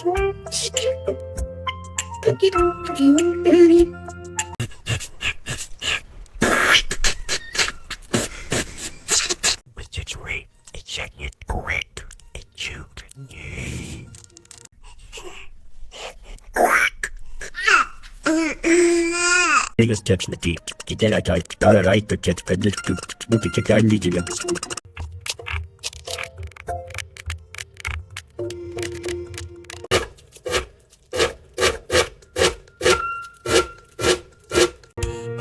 Rate, it's correct. It's you. Biggest tips in the deep. Then I got it right, but get I need you.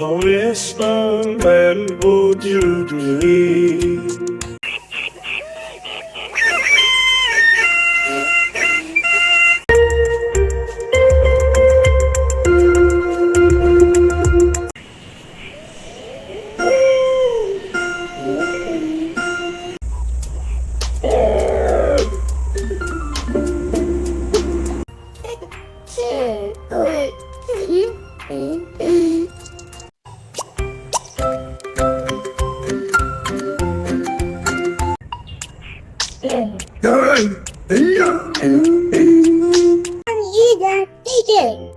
Oh yes, man, would you believe? You got DJ.